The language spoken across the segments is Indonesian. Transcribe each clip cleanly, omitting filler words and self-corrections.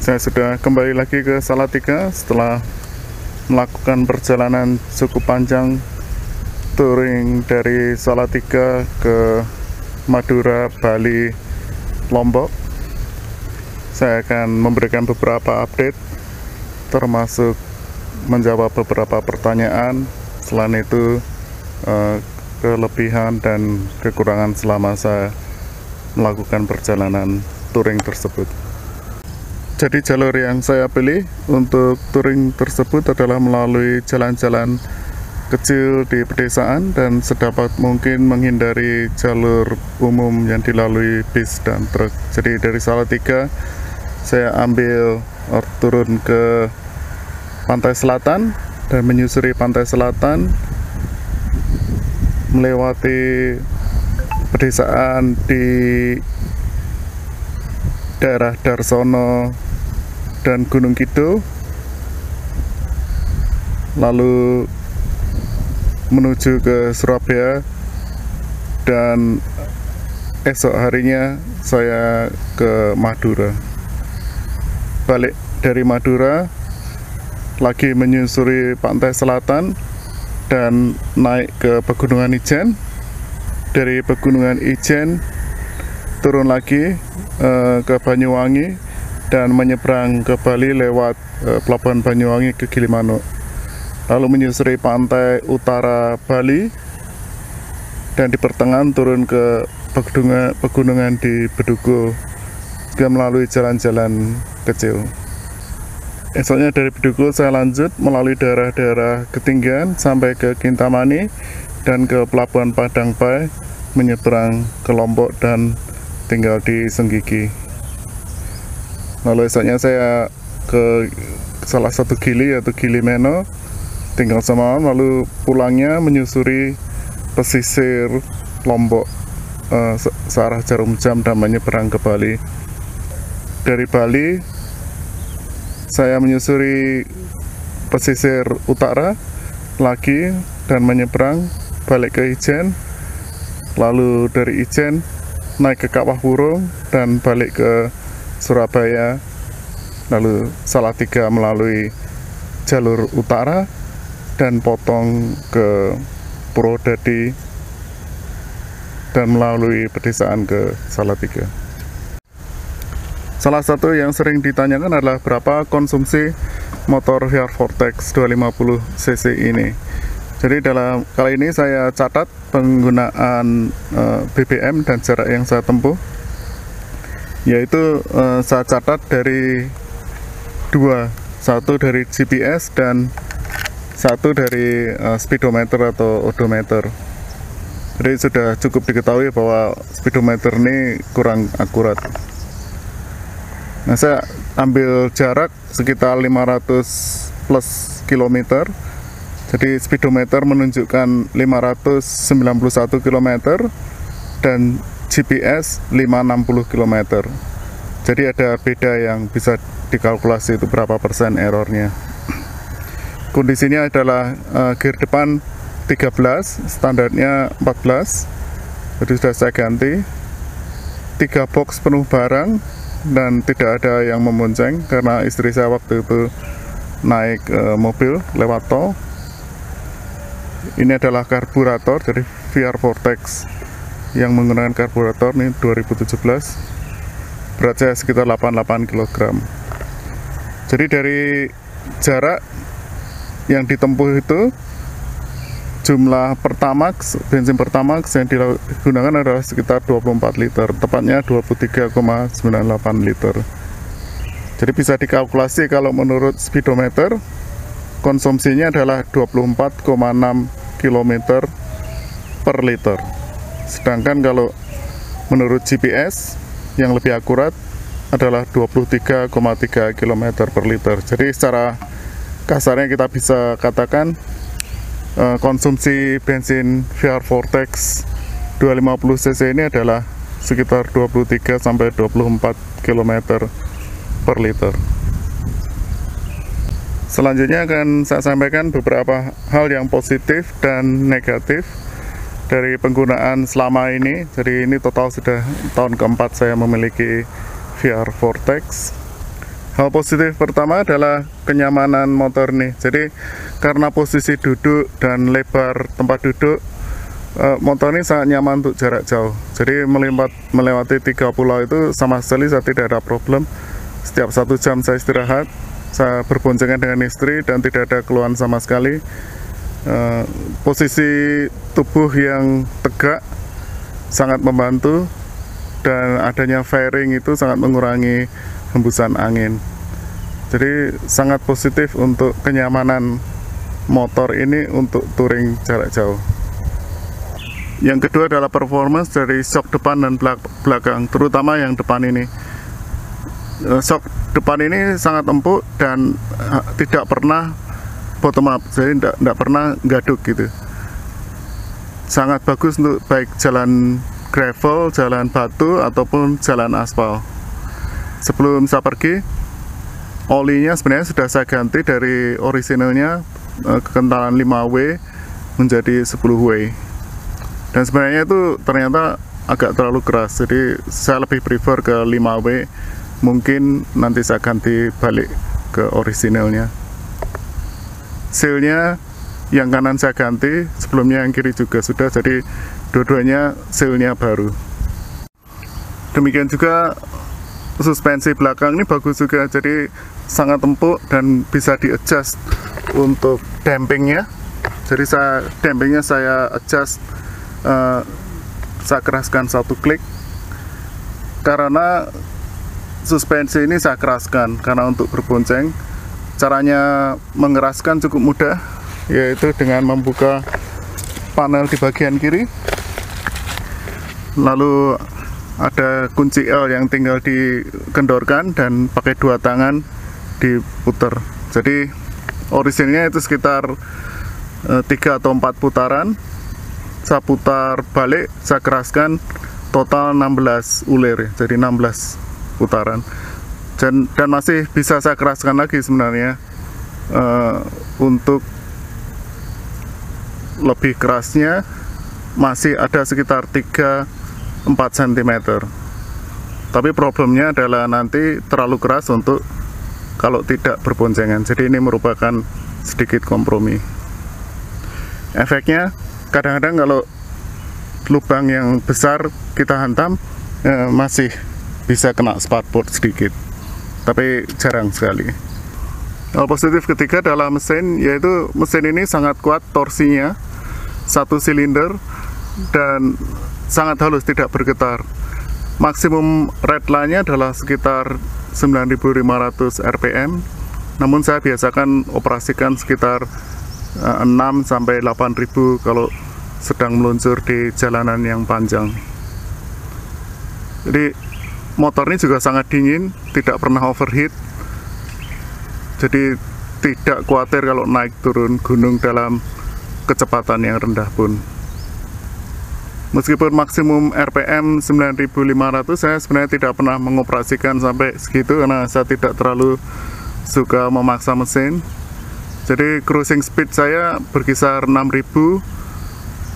Saya sudah kembali lagi ke Salatiga setelah melakukan perjalanan cukup panjang touring dari Salatiga ke Madura, Bali, Lombok. Saya akan memberikan beberapa update, termasuk menjawab beberapa pertanyaan. Selain itu, kelebihan dan kekurangan selama saya melakukan perjalanan touring tersebut. Jadi jalur yang saya pilih untuk touring tersebut adalah melalui jalan-jalan kecil di pedesaan dan sedapat mungkin menghindari jalur umum yang dilalui bis dan truk. Jadi dari Salatiga saya ambil turun ke pantai selatan dan menyusuri pantai selatan, melewati pedesaan di daerah Darsono dan Gunung Kidul, lalu menuju ke Surabaya, dan esok harinya saya ke Madura. Balik dari Madura lagi menyusuri pantai selatan dan naik ke Pegunungan Ijen. Dari Pegunungan Ijen turun lagi ke Banyuwangi dan menyeberang ke Bali lewat Pelabuhan Banyuwangi ke Gilimanuk, lalu menyusuri pantai utara Bali dan di pertengahan turun ke pegunungan di Bedugo, juga melalui jalan-jalan kecil. Esoknya dari Bedugo saya lanjut melalui daerah-daerah ketinggian sampai ke Kintamani dan ke Pelabuhan Padangbai, menyeberang ke Lombok dan tinggal di Senggigi. Lalu esoknya saya ke salah satu gili, yaitu Gili Meno, tinggal semalam, lalu pulangnya menyusuri pesisir Lombok searah jarum jam dan menyeberang ke Bali. Dari Bali saya menyusuri pesisir utara lagi dan menyeberang balik ke Ijen, lalu dari Ijen naik ke Kawah Burung dan balik ke Surabaya, lalu Salatiga melalui jalur utara dan potong ke Purwodadi dan melalui pedesaan ke Salatiga. Salah satu yang sering ditanyakan adalah berapa konsumsi motor VR Vortex 250 cc ini. Jadi dalam kali ini saya catat penggunaan BBM dan jarak yang saya tempuh, yaitu saya catat dari dua, satu dari GPS dan satu dari speedometer atau odometer. Jadi sudah cukup diketahui bahwa speedometer ini kurang akurat. Nah, saya ambil jarak sekitar 500 plus kilometer. Jadi speedometer menunjukkan 591 km dan GPS 560 km. Jadi ada beda yang bisa dikalkulasi itu berapa persen errornya. Kondisinya adalah gear depan 13, standarnya 14. Jadi sudah saya ganti. 3 box penuh barang dan tidak ada yang membonceng karena istri saya waktu itu naik mobil lewat tol. Ini adalah karburator dari VR Vortex yang menggunakan karburator ini 2017, berat saya sekitar 88 kg. Jadi dari jarak yang ditempuh itu, jumlah Pertamax, bensin Pertamax yang digunakan adalah sekitar 24 liter, tepatnya 23,98 liter. Jadi bisa dikalkulasi kalau menurut speedometer konsumsinya adalah 24,6 km per liter. Sedangkan kalau menurut GPS yang lebih akurat adalah 23,3 km per liter. Jadi secara kasarnya kita bisa katakan konsumsi bensin VR Vortex 250 cc ini adalah sekitar 23 sampai 24 km per liter. Selanjutnya akan saya sampaikan beberapa hal yang positif dan negatif dari penggunaan selama ini. Jadi ini total sudah tahun keempat saya memiliki VR Vortex. Hal positif pertama adalah kenyamanan motor nih. Jadi karena posisi duduk dan lebar tempat duduk, motor ini sangat nyaman untuk jarak jauh. Jadi melewati 3 pulau itu sama sekali saya tidak ada problem. Setiap 1 jam saya istirahat, saya berboncengan dengan istri dan tidak ada keluhan sama sekali. Posisi tubuh yang tegak sangat membantu, dan adanya fairing itu sangat mengurangi hembusan angin. Jadi sangat positif untuk kenyamanan motor ini untuk touring jarak jauh. Yang kedua adalah performance dari shock depan dan belakang, terutama yang depan ini. Shock depan ini sangat empuk dan tidak pernah bottom up, jadi tidak pernah gaduk gitu. Sangat bagus untuk baik jalan gravel, jalan batu, ataupun jalan aspal. Sebelum saya pergi, olinya sebenarnya sudah saya ganti dari orisinalnya kekentalan 5W menjadi 10W. Dan sebenarnya itu ternyata agak terlalu keras, jadi saya lebih prefer ke 5W. Mungkin nanti saya ganti balik ke orisinalnya. Sealnya yang kanan saya ganti, sebelumnya yang kiri juga sudah, jadi dua-duanya sealnya baru. Demikian juga suspensi belakang ini bagus juga, jadi sangat empuk dan bisa di-adjust untuk dampingnya. Jadi dampingnya saya adjust, saya keraskan 1 klik, karena suspensi ini saya keraskan karena untuk berbonceng. Caranya mengeraskan cukup mudah, yaitu dengan membuka panel di bagian kiri, lalu ada kunci L yang tinggal dikendorkan dan pakai 2 tangan diputer. Jadi orisinnya itu sekitar 3 atau 4 putaran. Saya putar balik, saya keraskan, total 16 ulir, jadi 16 putaran. Dan masih bisa saya keraskan lagi sebenarnya. Untuk lebih kerasnya masih ada sekitar 3-4 cm. Tapi problemnya adalah nanti terlalu keras untuk kalau tidak berboncengan. Jadi ini merupakan sedikit kompromi. Efeknya kadang-kadang kalau lubang yang besar kita hantam, masih bisa kena sparkboard sedikit, tapi jarang sekali. Hal positif ketiga adalah mesin, yaitu mesin ini sangat kuat torsinya, 1 silinder dan sangat halus, tidak bergetar. Maksimum redline-nya adalah sekitar 9.500 rpm, namun saya biasakan operasikan sekitar 6 sampai 8.000 kalau sedang meluncur di jalanan yang panjang. Jadi motor ini juga sangat dingin, tidak pernah overheat. Jadi tidak khawatir kalau naik turun gunung dalam kecepatan yang rendah pun. Meskipun maksimum RPM 9.500, saya sebenarnya tidak pernah mengoperasikan sampai segitu karena saya tidak terlalu suka memaksa mesin. Jadi cruising speed saya berkisar 6.000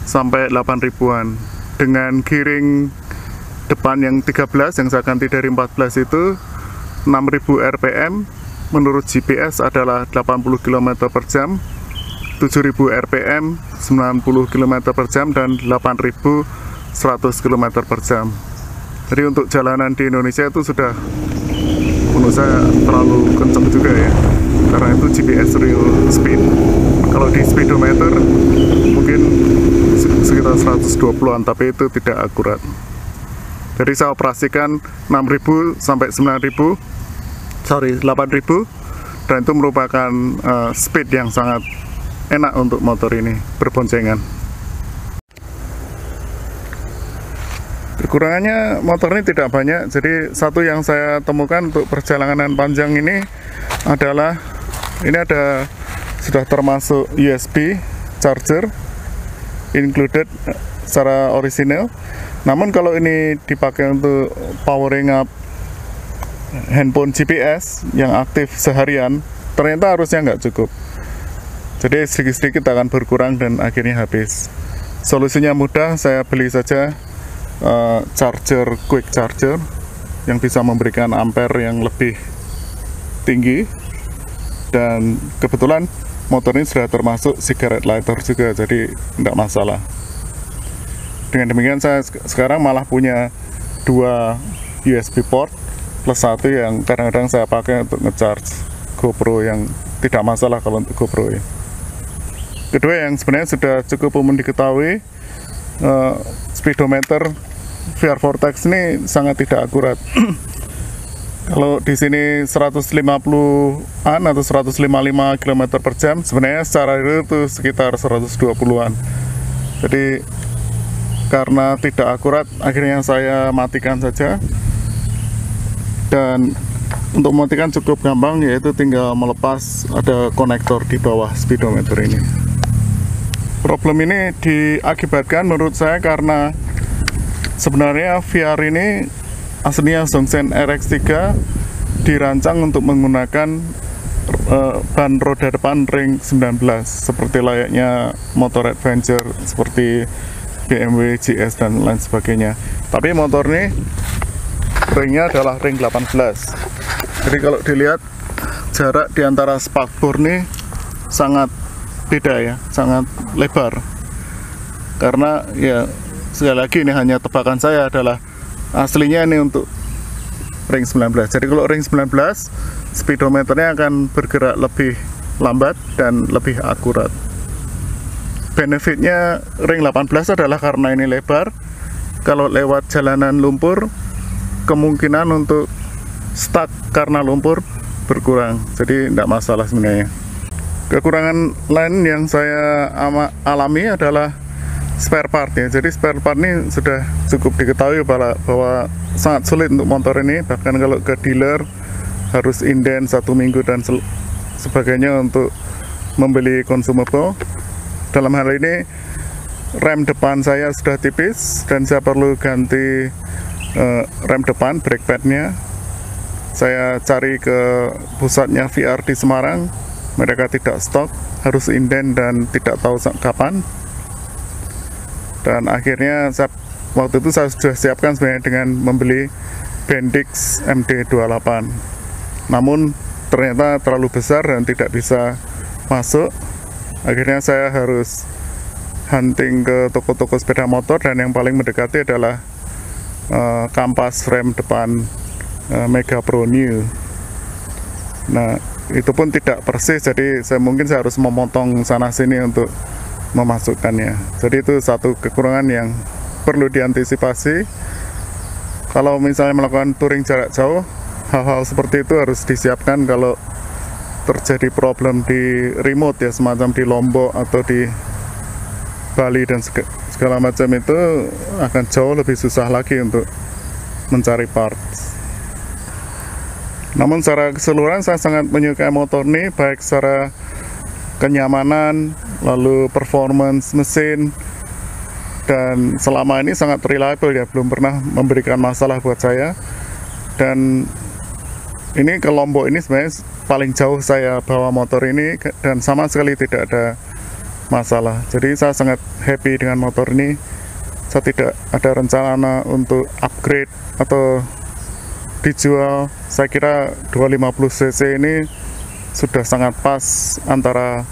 sampai 8.000-an. Dengan gearing depan yang 13 yang saya ganti dari 14 itu 6.000 RPM, menurut GPS adalah 80 km per jam, 7.000 RPM 90 km per jam, dan 8.100 km per jam. Jadi untuk jalanan di Indonesia itu sudah menurut saya terlalu kencang juga ya, karena itu GPS real speed. Kalau di speedometer mungkin sekitar 120-an, tapi itu tidak akurat. Jadi saya operasikan 6.000 sampai 8.000, dan itu merupakan speed yang sangat enak untuk motor ini berboncengan. Kekurangannya motor ini tidak banyak. Jadi satu yang saya temukan untuk perjalanan panjang ini adalah ini ada sudah termasuk USB charger included secara orisinal. Namun kalau ini dipakai untuk powering up handphone GPS yang aktif seharian, ternyata arusnya nggak cukup. Jadi sedikit-sedikit akan berkurang dan akhirnya habis. Solusinya mudah, saya beli saja charger, quick charger yang bisa memberikan ampere yang lebih tinggi, dan kebetulan motor ini sudah termasuk cigarette lighter juga, jadi tidak masalah. Dengan demikian saya sekarang malah punya 2 USB port plus 1 yang kadang-kadang saya pakai untuk ngecharge GoPro, yang tidak masalah kalau untuk GoPro ya. Kedua yang sebenarnya sudah cukup umum diketahui, speedometer VR Vortex ini sangat tidak akurat. Kalau di sini 150-an atau 155 km per jam, sebenarnya secara real itu sekitar 120-an. Jadi karena tidak akurat, akhirnya saya matikan saja. Dan untuk mematikan cukup gampang, yaitu tinggal melepas ada konektor di bawah speedometer ini. Problem ini diakibatkan menurut saya karena sebenarnya VR ini aslinya Zhongzhen RX3 dirancang untuk menggunakan ban roda depan ring 19 seperti layaknya motor adventure seperti BMW GS dan lain sebagainya. Tapi motor ini ringnya adalah ring 18. Jadi kalau dilihat jarak di antara spakbor ini sangat beda ya, sangat lebar. Karena ya sekali lagi ini hanya tebakan saya, adalah aslinya ini untuk ring 19. Jadi kalau ring 19 speedometernya akan bergerak lebih lambat dan lebih akurat. Benefitnya ring 18 adalah karena ini lebar, kalau lewat jalanan lumpur kemungkinan untuk stuck karena lumpur berkurang, jadi tidak masalah sebenarnya. Kekurangan lain yang saya alami adalah spare part ya. Jadi spare part ini sudah cukup diketahui bahwa sangat sulit untuk motor ini, bahkan kalau ke dealer harus inden 1 minggu dan sebagainya untuk membeli consumable. Dalam hal ini rem depan saya sudah tipis dan saya perlu ganti rem depan, brake padnya. Saya cari ke pusatnya VR di Semarang, mereka tidak stok, harus inden dan tidak tahu kapan. Dan akhirnya waktu itu saya sudah siapkan sebenarnya dengan membeli Bendix MD28. Namun ternyata terlalu besar dan tidak bisa masuk. Akhirnya saya harus hunting ke toko-toko sepeda motor, dan yang paling mendekati adalah kampas rem depan Mega Pro New. Nah, itu pun tidak persis, jadi saya harus memotong sana sini untuk memasukkannya. Jadi itu satu kekurangan yang perlu diantisipasi. Kalau misalnya melakukan touring jarak jauh, hal-hal seperti itu harus disiapkan. Kalau terjadi problem di remote ya, semacam di Lombok atau di Bali dan segala macam, itu akan jauh lebih susah lagi untuk mencari parts. Namun secara keseluruhan saya sangat menyukai motor ini, baik secara kenyamanan, lalu performance mesin, dan selama ini sangat reliable ya, belum pernah memberikan masalah buat saya. Dan ini ke Lombok ini sebenarnya paling jauh saya bawa motor ini dan sama sekali tidak ada masalah. Jadi saya sangat happy dengan motor ini. Saya tidak ada rencana untuk upgrade atau dijual. Saya kira 250 cc ini sudah sangat pas antara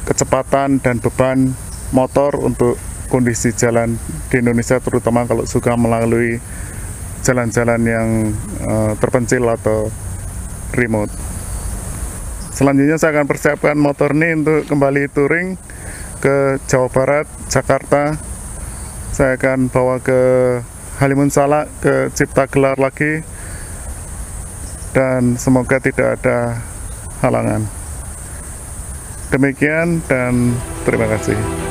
kecepatan dan beban motor untuk kondisi jalan di Indonesia, terutama kalau suka melalui jalan-jalan yang terpencil atau remote. Selanjutnya saya akan persiapkan motor ini untuk kembali touring ke Jawa Barat, Jakarta. Saya akan bawa ke Halimun Salak, ke Cipta Gelar lagi, dan semoga tidak ada halangan. Demikian dan terima kasih.